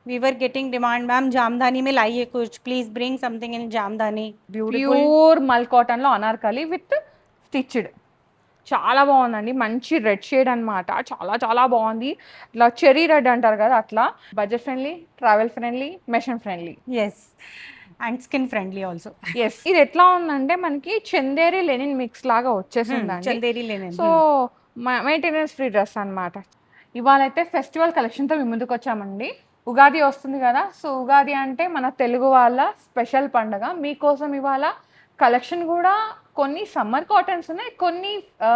We were getting demand, ma'am, jamdani में लाइए कुछ, please bring something in jamdani. Beautiful. Pure మల్ కాటన్లో అనార్కలి విత్ స్టిచ్డ్. చాలా బాగుందండి, మంచి రెడ్ షేడ్ అన్నమాట. చాలా చాలా బాగుంది, ఇట్లా చెరీ రెడ్ అంటారు కదా అట్లా. Budget friendly, travel friendly, machine friendly. Yes. And skin friendly also. Yes, ఇది ఎట్లా ఉందంటే మనకి చందేరి లెనిన్ మిక్స్ లాగా వచ్చేసిందండి. Chanderi linen. So maintenance free dress అనమాట. ఇవాళ అయితే ఫెస్టివల్ కలెక్షన్తో మీ ముందుకు వచ్చామండి. ఉగాది వస్తుంది కదా, సో ఉగాది అంటే మన తెలుగు వాళ్ళ స్పెషల్ పండగ. మీకోసం ఇవాళ కలెక్షన్ కూడా కొన్ని సమ్మర్ కాటన్స్ ఉన్నాయి, కొన్ని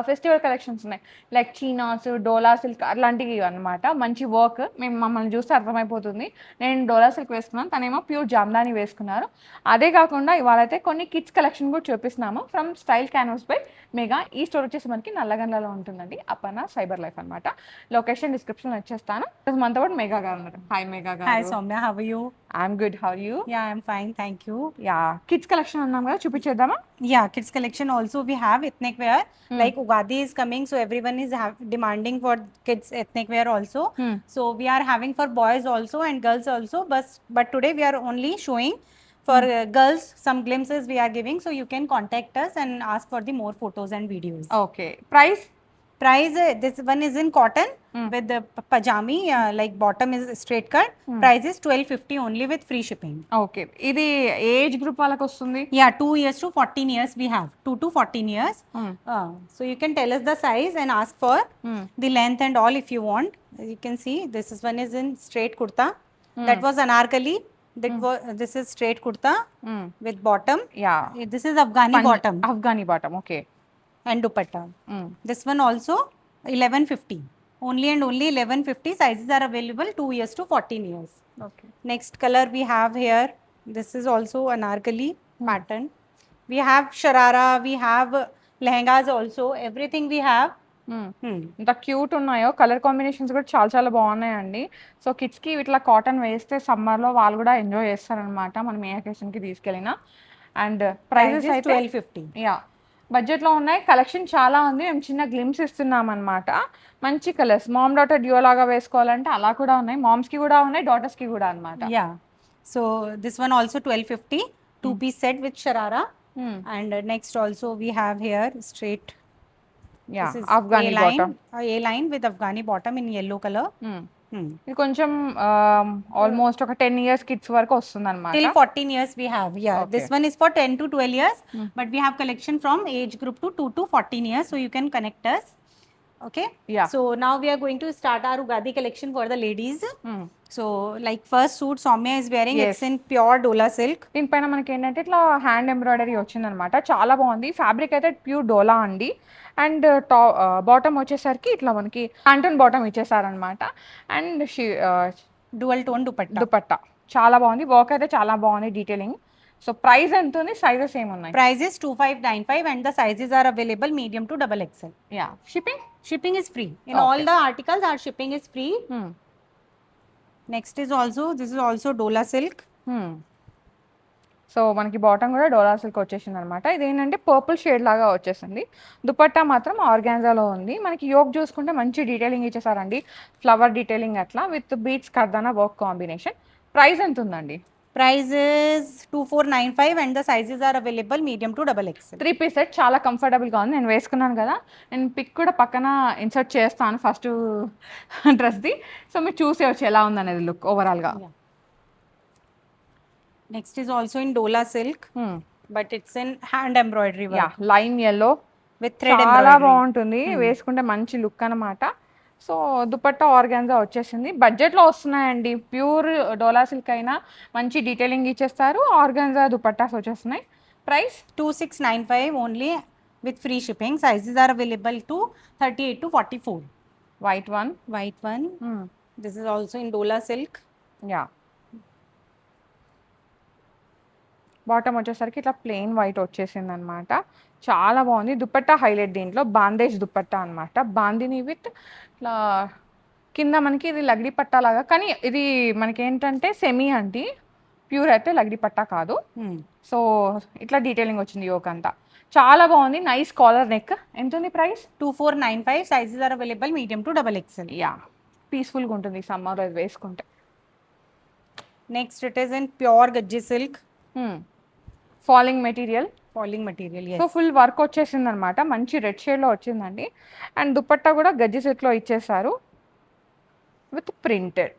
ఫెస్టివల్ కలెక్షన్స్ ఉన్నాయి. లైక్ చీనాస్, డోలా సిల్క్ అట్లాంటివి అనమాట. మంచి వర్క్, మేము మమ్మల్ని చూస్తే అర్థమైపోతుంది. నేను డోలా సిల్క్ వేసుకున్నాను, తనేమో ప్యూర్ జామ్దాని వేసుకున్నారు. అదే కాకుండా ఇవాళ అయితే కొన్ని కిడ్స్ కలెక్షన్ కూడా చూపిస్తున్నాము from style canvas by mega. ఈ స్టోర్ వచ్చేసి మనకి నల్లగండ్లలో ఉంటుందండి, అపర్ణ సైబర్ లైఫ్ అనమాట. లొకేషన్ డిస్క్రిప్షన్లో వచ్చేస్తాను. మనతో పాటు మెగా గారు ఉన్నారు. హాయ్ మెగా గారు. Hi Soumya, how are you? I'm good, how you? Yeah, I'm fine, thank you. Yeah, kids collection అన్నాం కదా, చూపించేద్దామా? Yeah, kids collection also we have ethnic wear. Like Ugadi is coming, so everyone is demanding for kids ethnic wear also. So we are having for boys also and girls also. But today we are only showing for girls some glimpses we are giving. So you can contact us and ask for the more photos and videos. Okay, price? Price, this one is in cotton with the pajami, like bottom is straight cut. Price is 1250 only with free shipping. Okay, ఇది age group వాళ్ళకి వస్తుంది? Yeah, 2 years to 14 years we have. 2 to 14 years. So you can tell us the size and ask for the length and all if you want. You can see this is one is in straight kurta. That was anarkali. This is straight kurta with bottom. Yeah, This is Afghani bottom Afghani bottom. Okay, and dupatta. This one also 1150. Only and only 1150. Sizes are available 2 years to 14 years. Okay. Next color we have here. This is also anarkali pattern. We have sharara. We have lehengas also. Everything we have. ఎంత cute ఉన్నాయో, colour combinations కూడా చాలా చాలా బాగున్నాయండి. So కిడ్స్కి ఇట్లా cotton వేస్తే సమ్మర్లో వాళ్ళు కూడా ఎంజాయ్ చేస్తారనమాట, మనం ఏ అకేషన్కి తీసుకెళ్ళినా. అండ్ ప్రైజెస్ అయితే 1250. యా, బడ్జెట్లో ఉన్నాయి. కలెక్షన్ చాలా ఉంది, మేము చిన్న గ్లిమ్స్ ఇస్తున్నాం అనమాట. మంచి కలర్స్, మామ్ డాటర్ డ్యూ లాగా వేసుకోవాలంటే అలా కూడా ఉన్నాయి, మామ్స్కి కూడా ఉన్నాయి, డాటర్స్కి కూడా అనమాట. Yeah. So this one also 1250. 2-piece set with sharara. And next also we have here straight. Yeah, This is Afghani A-line, bottom. A-line with Afghani bottom in yellow color. ఇది కొంచెం ఆల్మోస్ట్ ఒక 10 years కిడ్స్ వరకు వస్తుంది అనమాట. Till 14 years we have. Yeah, Okay. this one is for 10 to 12 years. But we have collection from age group to 2 to 14 years. So you can connect us. Okay. Yeah. So now we are going to start our Ugadi collection for the ladies. So like first suit Soumya is wearing. Yes. It's in pure Dola silk. దీనిపైన మనకి ఏంటంటే ఇట్లా hand embroidery వచ్చిందనమాట, చాలా బాగుంది. Fabric అయితే pure డోలా అండి. And bottom వచ్చేసరికి ఇట్లా మనకి హ్యాంటన్ బాటమ్ ఇచ్చేసారనమాట. And Dual tone dupatta. Dupatta చాలా బాగుంది, వర్క్ అయితే చాలా బాగుంది, డీటెయిలింగ్. సో ప్రైస్ ఎంత ఉంది, సైజెస్ ఏమున్నాయి? Price is 2595 and the sizes are available medium to double XL. Yeah, shipping? Shipping is free. In Okay. all the articles our shipping is free. Next is also, this is also Dola silk. So మనకి bottom కూడా డోలా silk వచ్చేసింది అనమాట. ఇదేంటంటే purple shade లాగా వచ్చేసింది. దుపట్టా మాత్రం ఆర్గాన్జాలో ఉంది. మనకి యోక్ చూసుకుంటే మంచి డీటెయిలింగ్ ఇచ్చేసారండి, ఫ్లవర్ డీటెయిలింగ్ అట్లా విత్ బీట్స్ కర్దానా వర్క్ కాంబినేషన్. ప్రైస్ ఎంత ఉందండి? Price is 2495 and the sizes are available medium to double XL. 3-piece set చాలా కంఫర్టబుల్గా ఉంది, నేను వేసుకున్నాను కదా. నేను పిక్ కూడా పక్కన ఇన్సర్ట్ చేస్తాను ఫస్ట్ డ్రెస్ది. సో మీరు చూసేవచ్చు ఎలా ఉందనేది లుక్ ఓవరాల్గా. Next is also in Dola silk, but it's in hand embroidery yeah, work lime yellow with thread చాలా embroidery. బాగుంటుంది, వేసుకుంటే మంచి లుక్ అనమాట. సో దుపట్టా ఆర్గాన్జా వచ్చేసింది, బడ్జెట్లో వస్తున్నాయండి. ప్యూర్ డోలా సిల్క్ అయినా మంచి డీటెయిలింగ్ ఇచ్చేస్తారు, ఆర్గాన్జా దుపట్టాస్ వచ్చేస్తున్నాయి. Price 2695 only with free shipping. Sizes are available to 38 to 44. White one. White one. This is also in Dola silk. Yeah, bottom వచ్చేసరికి ఇట్లా ప్లెయిన్ వైట్ వచ్చేసింది అనమాట, చాలా బాగుంది. దుపట్టా హైలైట్ దీంట్లో బాందేజ్ దుపట్టా అనమాట, బాందిని విత్ ఇట్లా కింద మనకి ఇది లగ్డి పట్టా లాగా, కానీ ఇది మనకి ఏంటంటే సెమీ అండి, ప్యూర్ అయితే లగ్డి పట్టా కాదు. సో ఇట్లా డీటెయిలింగ్ వచ్చింది యోక్ అంతా, చాలా బాగుంది. Nice collar neck. ఎంత ఉంది price? 2495. Sizes are available medium to double XL. Yeah, పీస్ఫుల్గా ఉంటుంది సమ్మర్ అది వేసుకుంటే. Next it is in pure gajji silk, falling material. falling material. So Yes. Full work వచ్చేసింది అనమాట, మంచి రెడ్ షేడ్లో వచ్చిందండి. అండ్ దుపట్టా కూడా గజ్జి సెట్లో ఇచ్చేసారు విత్ ప్రింటెడ్.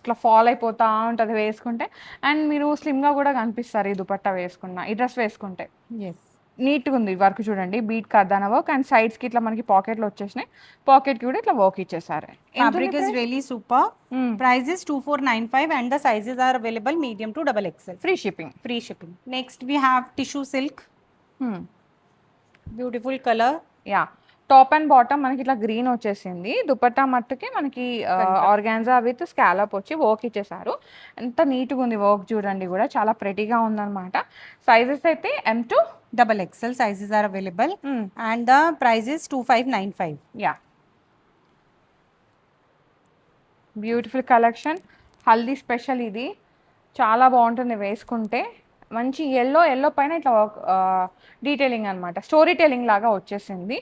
ఇట్లా ఫాల్ అయిపోతూ ఉంటుంది వేసుకుంటే. అండ్ మీరు స్లిమ్గా కూడా కనిపిస్తారు ఈ దుపట్టా వేసుకున్న, ఈ డ్రెస్ వేసుకుంటే. Yes. నీట్గా ఉంది వర్క్ చూడండి, బీట్ కర్దానా వర్క్. అండ్ సైడ్స్కి ఇట్లా మనకి పాకెట్లు వచ్చేసినాయి, పాకెట్కి కూడా ఇట్లా వర్క్ ఇచ్చేసారు. Fabric is really super. Price is 2495 and the sizes are available medium to double XL. Free shipping. Free shipping. Next we have tissue silk. Beautiful color. Yeah, top and bottom మనకి ఇట్లా green వచ్చేసింది. దుపట్టా మట్టుకి మనకి organza with scallop వచ్చి work ఇచ్చేసారు. ఎంత నీట్గా ఉంది వర్క్ చూడండి, కూడా చాలా ప్రెటీగా ఉందన్నమాట. సైజెస్ అయితే M to double XL sizes are available and the price is 2595. Yeah, beautiful collection. Haldi special ఇది, చాలా బాగుంటుంది వేసుకుంటే. మంచి ఎల్లో పైన ఇట్లా డీటెయిలింగ్ అనమాట, స్టోరీ టెలింగ్ లాగా వచ్చేసింది.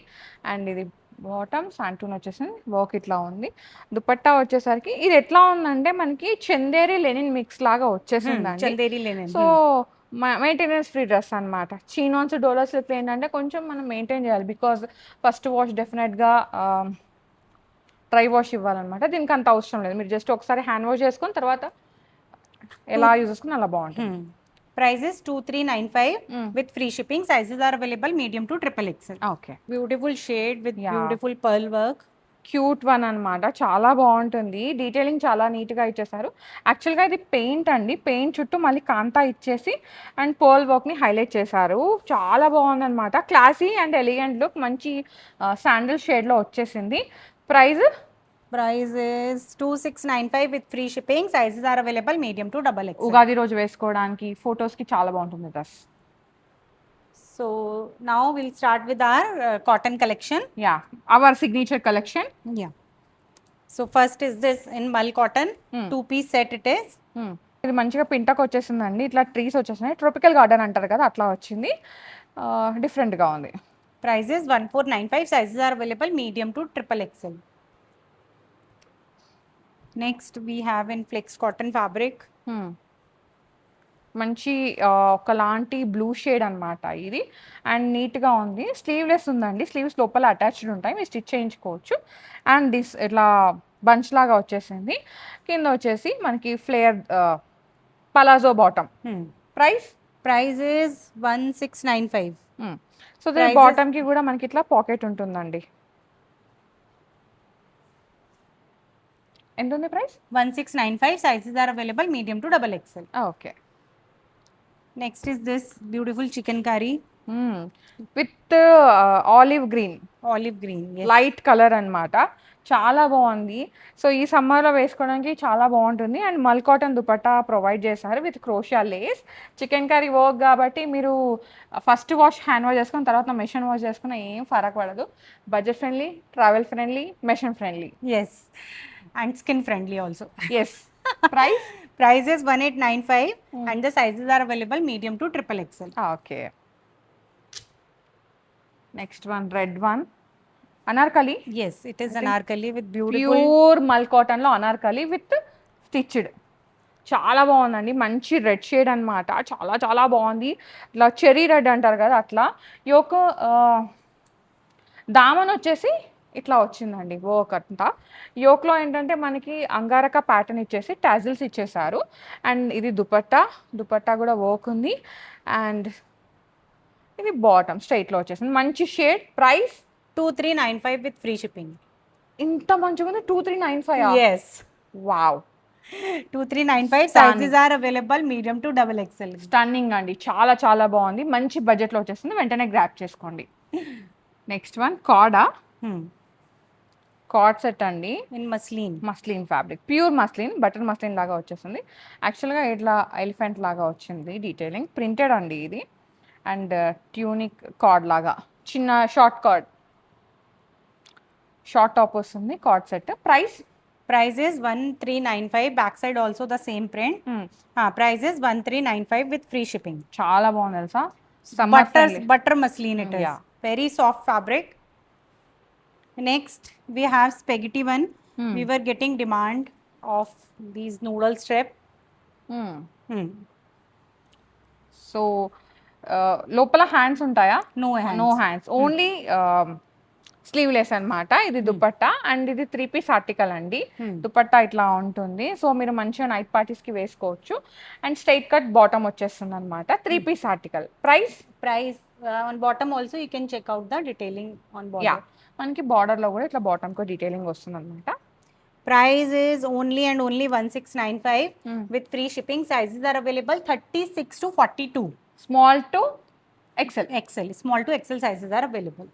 అండ్ ఇది బాటమ్ శాంటూన్ వచ్చేసింది, వర్క్ ఇట్లా ఉంది. దుపట్టా వచ్చేసరికి ఇది ఎట్లా ఉందంటే మనకి చందేరి లెనిన్ మిక్స్ లాగా వచ్చేసింది. Chanderi linen. So maintenance free dress అనమాట. చీనాన్స్ డోలా సిల్క్ ఏంటంటే కొంచెం మనం మెయింటైన్ చేయాలి, బికాజ్ ఫస్ట్ వాష్ డెఫినెట్గా డ్రై వాష్ ఇవ్వాలన్నమాట. దీనికి అంత అవసరం లేదు, మీరు జస్ట్ ఒకసారి హ్యాండ్ వాష్ చేసుకొని తర్వాత ఎలా యూజ్ చేసుకుని అలా బాగుంటుంది. Price is 2395 with free shipping. Sizes are available medium to triple XL. Okay, Beautiful shade with beautiful pearl work. Cute one అనమాట, చాలా బాగుంటుంది. డీటెయిలింగ్ చాలా నీట్గా ఇచ్చేసారు. యాక్చువల్గా ఇది పెయింట్ అండి, పెయింట్ చుట్టూ మళ్ళీ కాంతా ఇచ్చేసి అండ్ పర్ల్ వర్క్ని హైలైట్ చేశారు. చాలా బాగుందన్నమాట, క్లాసీ అండ్ ఎలిగెంట్ లుక్, మంచి శాండిల్ షేడ్లో వచ్చేసింది. Price is 2695 with free shipping. Sizes are available medium to double XL. Ugadi రోజు వేసుకోవడానికి ఫొటోస్కి చాలా బాగుంటుంది dress. So now we'll start with our cotton collection. Yeah, our signature collection. Yeah. So first is this in mull cotton, 2-piece set it is. ఇది మంచిగా పింటకు వచ్చేసిందండి, ఇట్లా trees వచ్చేసినాయి. ట్రోపికల్ గార్డెన్ అంటారు కదా, అట్లా వచ్చింది. డిఫరెంట్గా ఉంది. Price is 1495. Sizes are available medium to triple XL. Next we have in flex cotton fabric. మంచి ఒకలాంటి బ్లూ షేడ్ అనమాట ఇది. అండ్ నీట్గా ఉంది, స్లీవ్లెస్ ఉందండి, స్లీవ్స్ లోపల అటాచ్డ్ ఉంటాయి, మీరు స్టిచ్ చేయించుకోవచ్చు. అండ్ దిస్ ఇట్లా బంచ్ లాగా వచ్చేసింది. కింద వచ్చేసి మనకి flayer palazzo bottom. Price is 1695. So దీని బాటమ్కి కూడా మనకి ఇట్లా పాకెట్ ఉంటుందండి. ఎంత ఉంది price? 1695. Sizes are available medium to double XL. Okay. Next is this beautiful chicken curry. With olive green, Olive green. Yes. Light colour అన్నమాట, చాలా బాగుంది. సో ఈ సమ్మర్లో వేసుకోవడానికి చాలా బాగుంటుంది. అండ్ మల్ కాటన్ దుపట్టా ప్రొవైడ్ చేశారు with క్రోషియా Lay's. Chicken curry work కాబట్టి మీరు ఫస్ట్ వాష్ హ్యాండ్ వాష్ చేసుకుని తర్వాత మెషిన్ వాష్ చేసుకున్న ఏం ఫరక్ పడదు. Budget friendly, travel friendly, machine friendly. Yes. And skin friendly also. Yes. Price? Price is 1895 and the sizes are available medium to triple XL. Okay. Next one red one, Anarkali. Yes, it is anarkali with beautiful. Pure మల్ కాటన్లో Anarkali with stitched. చాలా బాగుందండి, మంచి red shade అనమాట, చాలా చాలా బాగుంది. ఇట్లా చెరీ రెడ్ అంటారు కదా అట్లా. యొక్క దామన్ వచ్చేసి ఇట్లా వచ్చిందండి వర్క్ అంతా. యోక్లో ఏంటంటే మనకి అంగారక ప్యాటర్న్ ఇచ్చేసి టాజిల్స్ ఇచ్చేసారు. అండ్ ఇది దుపట్టా కూడా వర్క్ ఉంది. అండ్ ఇది బాటమ్ స్ట్రైట్లో వచ్చేసింది, మంచి shade. Price 2395 with free shipping. ఇంత మంచిగా ఉంది, 2395. Yes. Wow, 2395. Sizes are available medium to double XL. Stunning అండి, చాలా చాలా బాగుంది, మంచి బడ్జెట్లో వచ్చేస్తుంది, వెంటనే గ్రాప్ చేసుకోండి. నెక్స్ట్ వన్ కార్డ్ సెట్ అండి, In muslin. Muslin fabric, pure muslin, butter muslin లాగా వచ్చేసింది. యాక్చువల్గా ఇట్లా ఎలిఫెంట్ లాగా వచ్చింది డీటెయిలింగ్, ప్రింటెడ్ అండి ఇది. అండ్ ట్యూనిక్ కార్డ్ లాగా చిన్న షార్ట్ టాప్ వస్తుంది card set. Price is 1395. Backside also the same print. Price is 1395 with free shipping. చాలా బాగుంది తెలుసా. Butter muslin it is. Yeah. Very soft fabric. Next we have spaghetti one. We were getting demand of these noodle strip. Hmm. So లోపల hands ఉంటాయా? No hands. నో hands, only sleeveless అన్నమాట. ఇది dupatta and ఇది 3 piece article అండి. దుపట్టా ఇట్లా ఉంటుంది. So మీరు మంచిగా నైట్ పార్టీస్కి వేసుకోవచ్చు. అండ్ స్ట్రైట్ కట్ బాటమ్ వచ్చేస్తుంది అనమాట. 3 piece article. Price On bottom also you can check out the detailing on border. Yeah, మనకి బార్డర్లో కూడా ఇట్లా బాటమ్కి డీటెయిలింగ్ వస్తుంది అనమాట. Price is only and only 1695 with free shipping. Sizes are available 36 to 42. Small to XL. XL, small to XL sizes are available.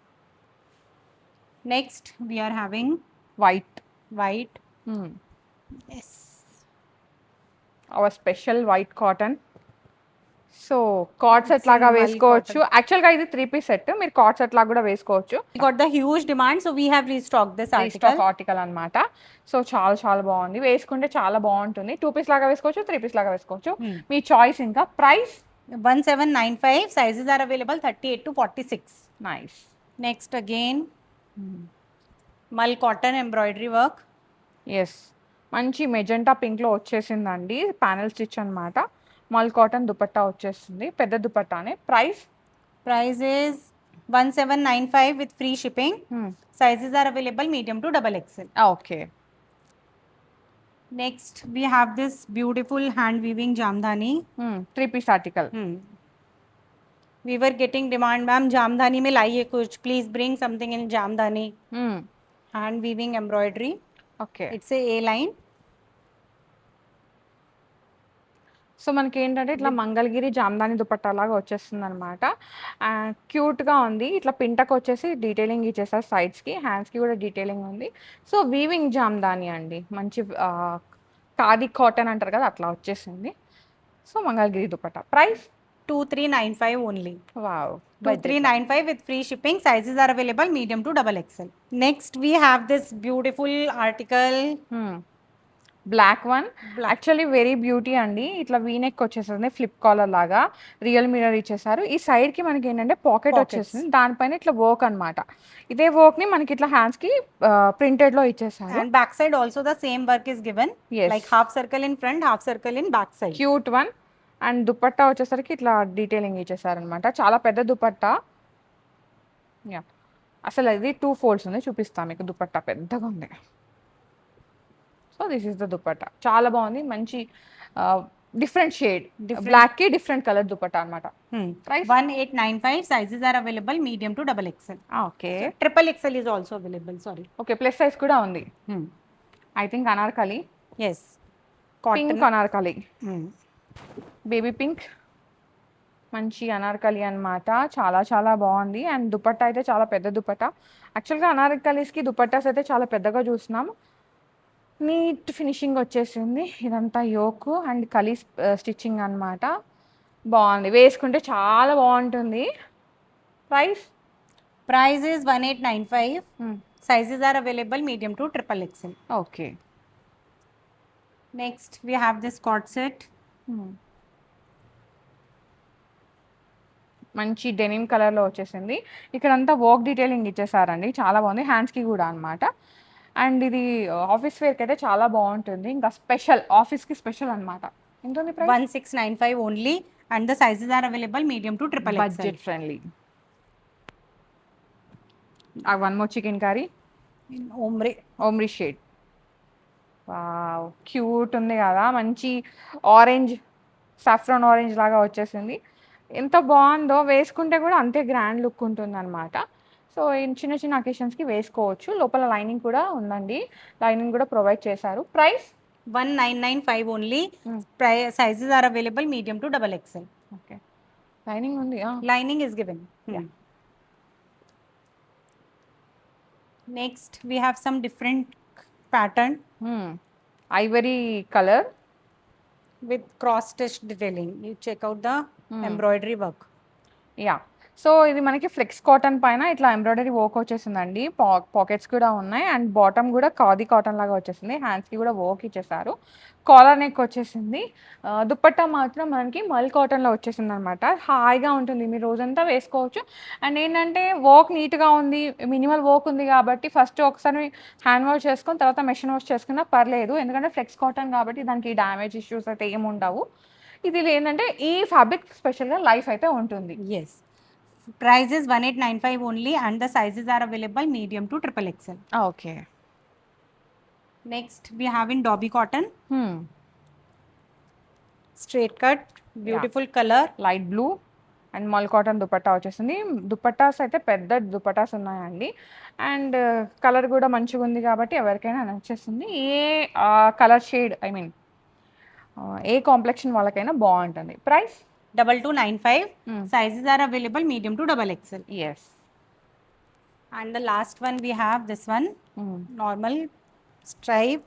Next we are having white. yes, hour special white cotton. So card set లాగా Simple వేసుకోవచ్చు. యాక్చువల్గా ఇది 3 piece set, మీరు card set లాగా కూడా వేసుకోవచ్చు. we got the huge demand, so we have restocked this article. Stock article అన్నమాట. So చాలా చాలా బాగుంది, వేసుకుంటే చాలా బాగుంటుంది. 2 పీస్ లాగా వేసుకోవచ్చు, 3 పీస్ లాగా వేసుకోవచ్చు, మీ చాయిస్. ఇంకా price 1795. Sizes are available 38 to 46. Nice. Next again, Mal cotton embroidery work. Yes, మంచి మెజెంటా పింక్లో వచ్చేసిందండి. ప్యానెల్ స్టిచ్ అన్నమాట. మల్ కాటన్ దుపట్టా వచ్చేస్తుంది, పెద్ద దుపట్టానే. Price Price is 1795 with free shipping. Sizes are available medium to double XL. Okay. Next we have this beautiful hand weaving jamdani. 3 piece article. We were getting demand, ma'am jamdani में लाइए कुछ, please bring something in jamdani. Hand weaving embroidery. Okay. It's a A line. So మనకి ఏంటంటే ఇట్లా మంగళగిరి జామ్దాని దుపట్టా లాగా వచ్చేస్తుంది అనమాట. క్యూట్గా ఉంది. ఇట్లా పింటకు వచ్చేసి డీటెయిలింగ్ ఇచ్చేసారు సైడ్స్కి, హ్యాండ్స్కి కూడా డీటెయిలింగ్ ఉంది. సో వీవింగ్ జామ్దాని అండి, మంచి ఖాదీ కాటన్ అంటారు కదా, అట్లా వచ్చేసింది. So Mangalagiri dupatta. Price 2395 only. Wow. 2395 with free shipping. Sizes are available medium to double XL. Next we have this beautiful article. Black one. Actually very beauty అండి. ఇట్లా వీనెక్ వచ్చేస్తుంది, ఫ్లిప్ కాలర్ లాగా, రియల్ మిర్రర్ ఇచ్చేసారు. ఈ సైడ్కి మనకి ఏంటంటే పాకెట్ వచ్చేస్తుంది, దానిపైన ఇట్లా వర్క్ అనమాట. ఇదే వర్క్ని మనకి ఇట్లా హ్యాండ్స్కి ప్రింటెడ్లో ఇచ్చేసారు. And back side also the same work is given. Yes. Like half circle in front, half circle in back side. Cute one. And dupatta వచ్చేసరికి ఇట్లా డీటెయిలింగ్ ఇచ్చేసారనమాట. చాలా పెద్ద దుపట్టా. యా, అసలు ఇది 2 folds ఉంది, చూపిస్తాను మీకు. దుపట్టా పెద్దగా ఉంది. So this is the dupatta. చాలా బాగుంది, మంచి డిఫరెంట్ షేడ్, బ్లాక్కి డిఫరెంట్ కలర్ దుపట్టా అనమాట. Price? 1895. Sizes are available medium to double XL. Okay. Triple XL is also available, sorry. Okay, plus size కూడా ఉంది. I think Anarkali. Yes. Cotton. Pink Anarkali, baby pink, మంచి అనార్కలి అన్నమాట. చాలా చాలా బాగుంది. అండ్ దుపట్టా అయితే చాలా పెద్ద దుపట్టా. యాక్చువల్గా అనార్కలీస్కి దుపట్టాస్ అయితే చాలా పెద్దగా చూస్తున్నాము. నీట్ ఫినిషింగ్ వచ్చేసింది. ఇదంతా యోక్ అండ్ కలీ స్టిచ్చింగ్ అన్నమాట. బాగుంది, వేసుకుంటే చాలా బాగుంటుంది. Price Price is 1895. Sizes are available medium to triple XL. Okay. Next we have this cord set. మంచి డెనిమ్ కలర్లో వచ్చేసింది. ఇక్కడంతా వర్క్ డీటెయిలింగ్ ఇచ్చేసారండి, చాలా బాగుంది. హ్యాండ్స్కి కూడా అనమాట. అండ్ ఇది ఆఫీస్ వేర్కి అయితే చాలా బాగుంటుంది. ఇంకా స్పెషల్, ఆఫీస్కి స్పెషల్ అనమాట. ఎంత ఉంది price? 1695 only, and the sizes are available medium to triple XL. Budget friendly. One more chikankari In ombre. Ombre shade. Wow, cute ఉంది కదా, మంచి ఆరెంజ్, సాఫ్రాన్ ఆరెంజ్ లాగా వచ్చేసింది. ఎంత బాగుందో, వేసుకుంటే కూడా అంతే గ్రాండ్ లుక్ ఉంటుంది అనమాట. సో చిన్న చిన్న అకేషన్స్కి వేసుకోవచ్చు. లోపల లైనింగ్ కూడా ఉందండి, లైనింగ్ కూడా ప్రొవైడ్ చేశారు. Price 1995 only. Sizes are available medium to double XL. Okay, lining ఉంది. Lining is given. Next we have some different pattern Ivory colour with cross stitch detailing. You check out the embroidery work. Yeah. So ఇది మనకి flex cotton పైన ఇట్లా embroidery work వచ్చేసిందండి. Pockets కూడా ఉన్నాయి and bottom కూడా khadi cotton లాగా వచ్చేసింది. హ్యాండ్స్కి కూడా వర్క్ ఇచ్చేసారు. కాలర్ నెక్ వచ్చేసింది. దుపట్టా మాత్రం మనకి మల్ కాటన్లో వచ్చేసింది అనమాట. హాయిగా ఉంటుంది, మీరు రోజంతా వేసుకోవచ్చు. అండ్ ఏంటంటే వర్క్ నీట్గా ఉంది, మినిమల్ వర్క్ ఉంది కాబట్టి ఫస్ట్ ఒకసారి హ్యాండ్ వాష్ చేసుకొని తర్వాత మెషిన్ వాష్ చేసుకున్నా పర్లేదు. ఎందుకంటే ఫ్లెక్స్ కాటన్ కాబట్టి దానికి డ్యామేజ్ ఇష్యూస్ అయితే ఏమి ఉండవు. ఇది ఏంటంటే ఈ ఫ్యాబ్రిక్ స్పెషల్గా లైఫ్ అయితే ఉంటుంది. Yes. Price is 1895 only, and the sizes are available medium to triple XL. Okay. Next, we have in Dobby cotton, straight cut, beautiful color. Light blue and మల్ కాటన్ దుపట్టా వచ్చేసింది. దుపట్టాస్ అయితే పెద్ద దుపట్టాస్ ఉన్నాయండి. అండ్ కలర్ కూడా మంచిగా ఉంది కాబట్టి ఎవరికైనా నచ్చేస్తుంది. ఏ కలర్ షేడ్ ఐ మీన్ ఏ కాంప్లెక్షన్ వాళ్ళకైనా బాగుంటుంది. Price 2295. Sizes are available medium to double XL. Yes. And the last one we have this one, normal stripe.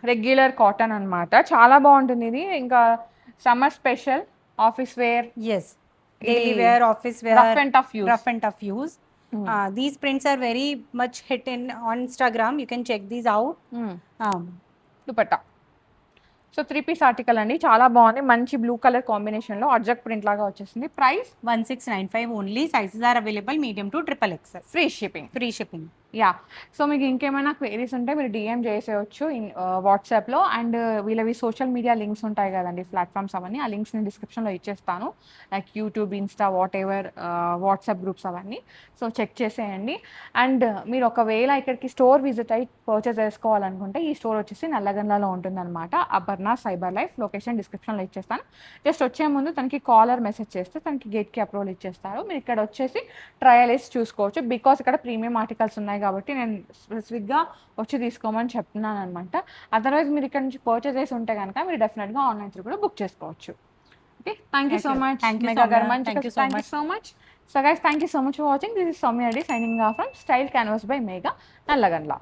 Regular cotton అన్నమాట. చాలా బాగుంటుంది ఇది. ఇంకా summer special office wear, Yes. Daily wear, office wear. Rough and tough use. Rough and tough use. These prints are very much hit in on Instagram. You can check these out. Dupatta. So 3 piece article అండి, చాలా బాగుంది. మంచి blue colour కాంబినేషన్లో అర్జక్ print లాగా వచ్చేసింది. Price 1695 only. Sizes are available medium to triple XL. Free shipping. Free shipping. Yeah. So మీకు ఇంకేమైనా queries ఉంటే మీరు డిఎం చేసేయచ్చు వాట్సాప్లో. అండ్ వీళ్ళవి సోషల్ మీడియా లింక్స్ ఉంటాయి కదండి, ప్లాట్ఫామ్స్ అవన్నీ. ఆ లింక్స్ నేను డిస్క్రిప్షన్లో ఇచ్చేస్తాను, like YouTube, Insta, what ever, WhatsApp groups అవన్నీ. సో చెక్ చేసేయండి. అండ్ మీరు ఒకవేళ ఇక్కడికి స్టోర్ విజిట్ అయ్యి పర్చేస్ చేసుకోవాలనుకుంటే ఈ స్టోర్ వచ్చేసి నల్లగండ్లలో ఉంటుందన్నమాట. Aparna cyber life. లొకేషన్ డిస్క్రిప్షన్లో ఇచ్చేస్తాను. జస్ట్ వచ్చే ముందు తనకి కాలర్ మెసేజ్ చేస్తే తనకి గేట్కి అప్రూవల్ ఇచ్చేస్తారు. మీరు ఇక్కడ వచ్చేసి ట్రయల్ వేసి చూసుకోవచ్చు. బికాస్ ఇక్కడ ప్రీమియం ఆర్టికల్స్ ఉన్నాయి కాబట్టి నేను స్పెసిఫిక్గా వచ్చి తీసుకోమని చెప్తున్నాను అనమాట. అదర్వైజ్ మీరు ఇక్కడ నుంచి పర్చేస్ చేసి ఉంటే కనుక మీరు డెఫినెట్గా ఆన్లైన్ త్రూ కూడా బుక్ చేసుకోవచ్చు. Okay, thank you so much. Thank you, mega Soumya. గర్మంచ్. Thank you so thank you much. So much. So guys, thank you so much for watching. This is Soumya Reddy signing off from style canvas by mega Nallagandla.